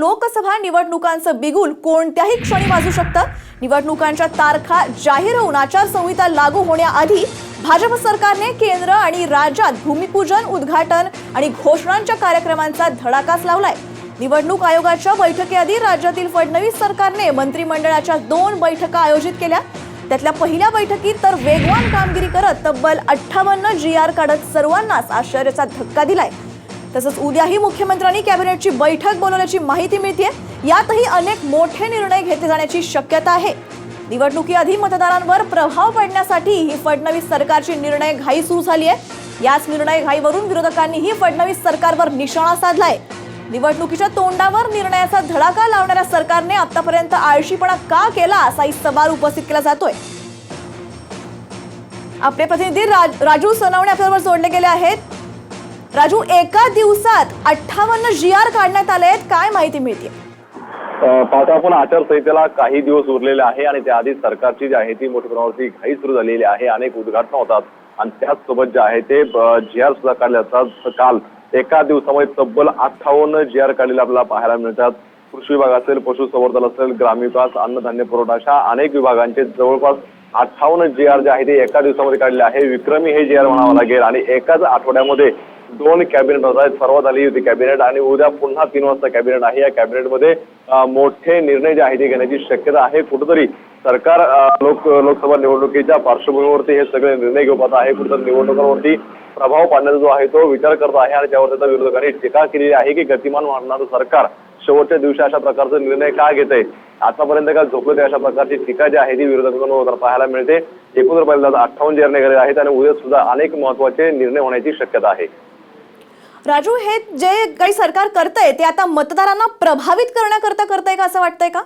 लोकसभा निवडणुकांचं बिगुल कोणत्याही क्षणी वाजू शकतं। निवडणुकांच्या तारखा जाहीर होऊन आचारसंहिता लागू होण्याआधी भाजप सरकारने केंद्र आणि राज्यात भूमिपूजन, उद्घाटन आणि घोषणांच्या कार्यक्रमांचा धडाकाच लावलाय। निवडणूक आयोगाच्या बैठकीआधी राज्यातील फडणवीस सरकारने मंत्रिमंडळाच्या 2 बैठका आयोजित केल्या। त्यातल्या पहिल्या बैठकीत तर वेगवान कामगिरी करत तब्बल 58 GR काढत सर्वांनाच आश्चर्याचा धक्का दिलाय। तसंच उद्याही मुख्यमंत्र्यांनी कॅबिनेटची बैठक बोलवल्याची माहिती मिळते। यातही अनेक मोठे निर्णय घेतले जाण्याची शक्यता आहे। निवडणुकीआधी मतदारांवर प्रभाव पडण्यासाठी ही फडणवीस सरकारची निर्णय घाई सुरू झाली आहे। याच निर्णय घाईवरून विरोधकांनीही फडणवीस सरकारवर निशाणा साधलाय। निवडणुकीच्या तोंडावर निर्णयाचा धडाका लावणाऱ्या सरकारने आतापर्यंत आळशीपणा का केला असाही सवाल उपस्थित केला जातोय। आपले प्रतिनिधी राजू सोनवणे आपल्याबरोबर जोडले गेले आहेत। राजू, एका दिवसात 58 GR काढण्यात आले आहेत, काय माहिती मिळते? पाहता आपण आचारसंहितेला काही दिवस उरलेले आहे आणि त्याआधी सरकारची जी आहे ती मोठ्या प्रमाणावरती घाई सुरू झालेली आहे। अनेक उद्घाटन होतात आणि त्याचसोबत जे आहे ते GR सुद्धा काढले असतात। काल एका दिवसामध्ये तब्बल 58 GR काढलेले आपल्याला पाहायला मिळतात। कृषी विभाग असेल, पशुसंवर्धन असेल, ग्रामविकास, अन्नधान्य पुरवठा अशा अनेक विभागांचे जवळपास 58 GR जे आहे ते एका दिवसामध्ये काढले आहे। विक्रमी हे GR म्हणावं लागेल आणि एकाच आठवड्यामध्ये 2 कॅबिनेट होत आहेत। सर्वात आली होती कॅबिनेट आणि उद्या पुन्हा 3 वाजता कॅबिनेट आहे। या कॅबिनेटमध्ये मोठे निर्णय जे आहे ते घेण्याची शक्यता आहे। कुठेतरी सरकार लोकसभा निवडणुकीच्या पार्श्वभूमीवरती हे सगळे निर्णय घेत आहे। कुठेतरी निवडणुकांवरती प्रभाव पाडण्याचा जो आहे तो विचार करत आहे आणि त्यावर त्याचा विरोधकांनी टीका केलेली आहे की गतिमान वाढणारं सरकार शेवटच्या दिवशी अशा प्रकारचा निर्णय का घेत आहे, आतापर्यंत का झोपलं ते, अशा प्रकारची टीका जी आहे ती विरोधकांकडून पाहायला मिळते। एकूण पहिल्यांदा 58 GR निघाले आहेत आणि उद्या सुद्धा अनेक महत्त्वाचे निर्णय होण्याची शक्यता आहे। राजू, हे जे काही सरकार करतंय ते आता मतदारांना प्रभावित करण्याकरता करतंय का असं वाटतंय का?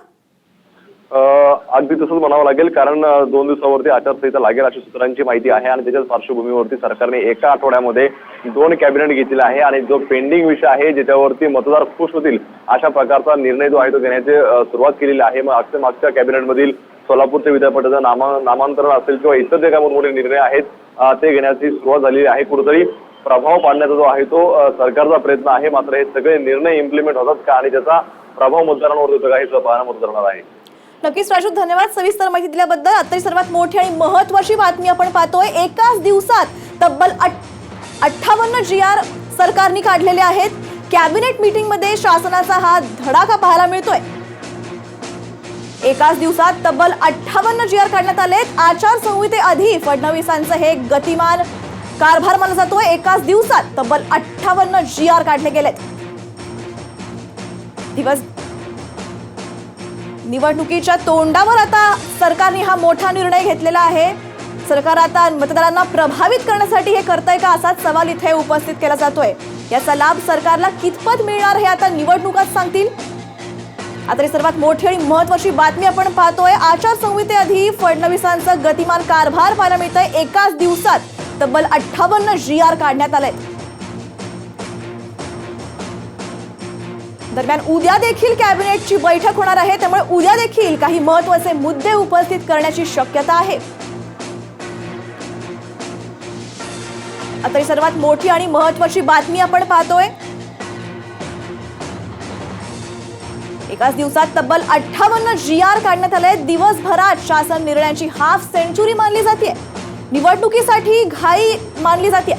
अगदी तसंच म्हणावं लागेल, कारण 2 दिवसावरती आचारसंहिता लागेल अशी सूत्रांची माहिती आहे आणि त्याच्याच पार्श्वभूमीवरती सरकारने एका आठवड्यामध्ये 2 कॅबिनेट घेतलेले आहे आणि जो पेंडिंग विषय आहे ज्याच्यावरती मतदार खुश होतील अशा प्रकारचा निर्णय जो आहे तो घेण्याची सुरुवात केलेली आहे। मग मागच्या कॅबिनेटमधील सोलापूरच्या विद्यापीठाचं नामांतरण असेल किंवा इतर जे काही मोठे निर्णय आहेत ते घेण्याची सुरुवात झालेली आहे। कुठेतरी प्रभाव पाडण्याचा जो आहे तो सरकारचा प्रयत्न आहे। मात्र हे सगळे निर्णय इम्प्लिमेंट होतात का आणि त्याचा प्रभाव मतदारांवर होतो का हे पाहणं महत्त्वाचं ठरणार आहे। नक्कीच राजू, धन्यवाद सविस्तर माहिती दिल्याबद्दल। आता सर्वात मोठी आणि महत्त्वाची बातमी आपण पाहतोय, एकाच दिवसात तब्बल 58 GR सरकारने काढलेले आहेत। कॅबिनेट मीटिंग मध्ये शासनाचा हा धडाका पाहायला मिळतोय। एकाच दिवसात तब्बल 58 GR काढण्यात आलेत। आचारसंहितेआधी फडणवीसांचं हे गतिमान कारभार मानला जातोय। एकाच दिवसात तब्बल 58 GR काढले गेलेत। निवडणुकीच्या तोंडावर आता सरकारने हा मोठा निर्णय घेतलेला आहे। सरकार आता मतदारांना प्रभावित करण्यासाठी हे करतंय का असाच सवाल इथे उपस्थित केला जातोय। याचा लाभ सरकारला कितपत मिळणार हे आता निवडणुकाच सांगतील। आता सर्वात मोठी आणि महत्त्वाची बातमी आपण पाहतोय, आचारसंहितेआधी फडणवीसांचं गतिमान कारभार पाहायला मिळतंय। एकाच दिवसात तब्बल 58 GR काढण्यात आले। दरम्यान उद्या देखील कॅबिनेटची बैठक होणार आहे, त्यामुळे उद्या देखील काही महत्त्वाचे मुद्दे उपस्थित करण्याची शक्यता आहे। आता सर्वात मोठी आणि महत्त्वाची बातमी आपण पाहतोय, एकाच दिवसात तब्बल 58 GR काढण्यात आले। दिवसभरात शासन निर्णयाची हाफ सेंचुरी मानली जाते। निवडणुकीसाठी घाई मानली जाते।